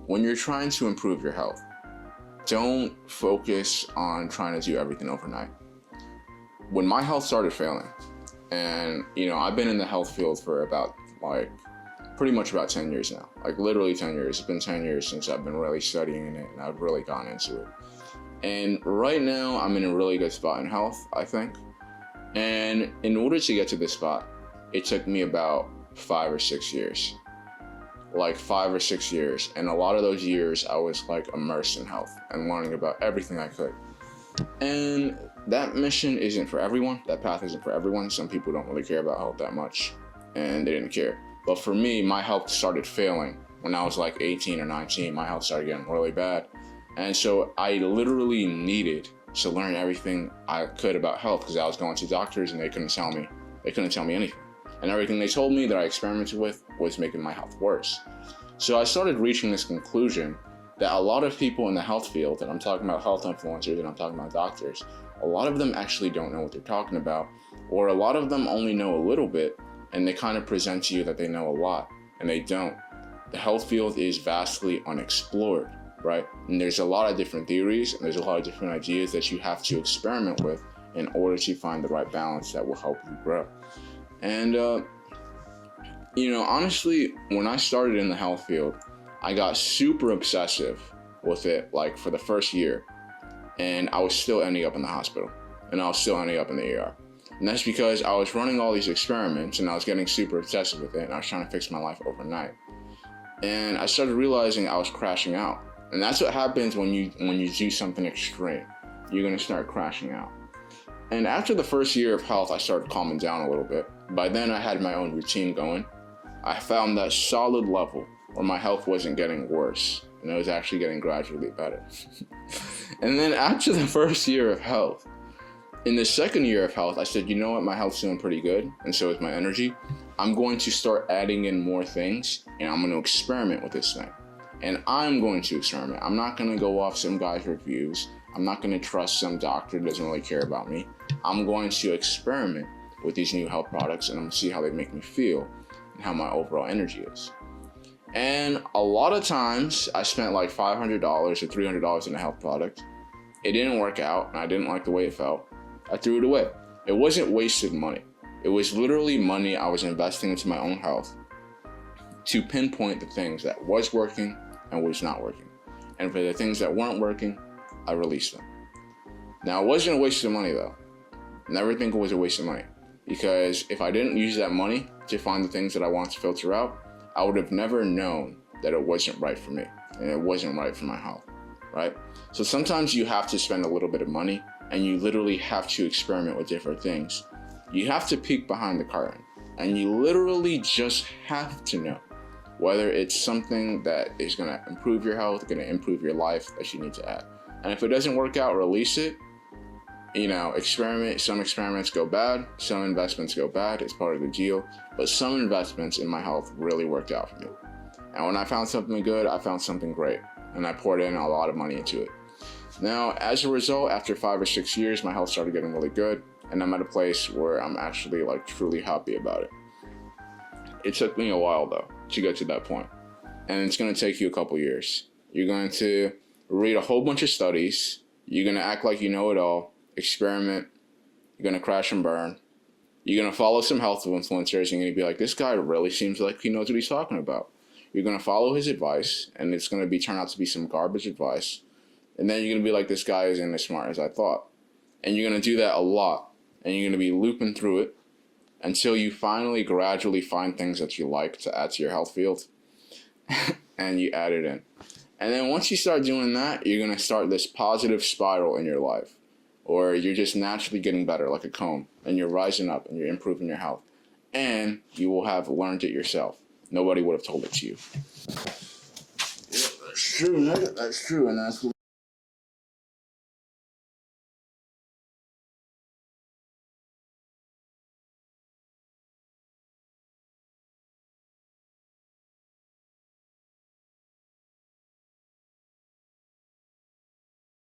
when you're trying to improve your health, don't focus on trying to do everything overnight. When my health started failing, and I've been in the health field for about pretty much about 10 years now, literally 10 years. It's been 10 years since I've been really studying it and I've really gone into it. And right now I'm in a really good spot in health, I think. And in order to get to this spot, it took me about 5 or 6 years. 5 or 6 years. And a lot of those years I was immersed in health and learning about everything I could. And that mission isn't for everyone. That path isn't for everyone. Some people don't really care about health that much and they didn't care. But for me, my health started failing when I was 18 or 19. My health started getting really bad. And so I literally needed to learn everything I could about health because I was going to doctors and they couldn't tell me anything. And everything they told me that I experimented with was making my health worse. So I started reaching this conclusion that a lot of people in the health field, and I'm talking about health influencers and I'm talking about doctors, a lot of them actually don't know what they're talking about, or a lot of them only know a little bit and they kind of present to you that they know a lot, and they don't. The health field is vastly unexplored, right? And there's a lot of different theories and there's a lot of different ideas that you have to experiment with in order to find the right balance that will help you grow. And, honestly, when I started in the health field, I got super obsessive with it, for the first year. And I was still ending up in the hospital. And I was still ending up in the ER. And that's because I was running all these experiments and I was getting super obsessive with it. And I was trying to fix my life overnight. And I started realizing I was crashing out. And that's what happens when you do something extreme. You're going to start crashing out. And after the first year of health, I started calming down a little bit. By then, I had my own routine going. I found that solid level where my health wasn't getting worse, and it was actually getting gradually better. And then after the first year of health, in the second year of health, I said, you know what, my health's doing pretty good, and so is my energy. I'm going to start adding in more things, and I'm going to experiment with this thing. And I'm going to experiment. I'm not going to go off some guy's reviews. I'm not going to trust some doctor that doesn't really care about me. I'm going to experiment with these new health products and I'm going to see how they make me feel and how my overall energy is. And a lot of times I spent $500 or $300 in a health product. It didn't work out and I didn't like the way it felt. I threw it away. It wasn't wasted money. It was literally money I was investing into my own health to pinpoint the things that was working and was not working. And for the things that weren't working, I released them. Now, it wasn't a waste of money though. Never think it was a waste of money, because if I didn't use that money to find the things that I wanted to filter out, I would have never known that it wasn't right for me and it wasn't right for my health, right? So sometimes you have to spend a little bit of money and you literally have to experiment with different things. You have to peek behind the curtain and you literally just have to know whether it's something that is going to improve your health, going to improve your life that you need to add. And if it doesn't work out, release it. Experiment. Some experiments go bad. Some investments go bad. It's part of the deal. But some investments in my health really worked out for me. And when I found something good, I found something great. And I poured in a lot of money into it. Now, as a result, after 5 or 6 years, my health started getting really good. And I'm at a place where I'm actually truly happy about it. It took me a while though to get to that point. And it's going to take you a couple years. You're going to read a whole bunch of studies. You're going to act like you know it all. Experiment. You're going to crash and burn. You're going to follow some health influencers. You're going to be like, this guy really seems like he knows what he's talking about. You're going to follow his advice, and it's going to turn out to be some garbage advice. And then you're going to be like, this guy isn't as smart as I thought. And you're going to do that a lot. And you're going to be looping through it until you finally gradually find things that you like to add to your health field. And you add it in. And then once you start doing that, you're going to start this positive spiral in your life. Or you're just naturally getting better like a comb. And you're rising up and you're improving your health. And you will have learned it yourself. Nobody would have told it to you. Yeah, that's true, nigga. That's true. And that's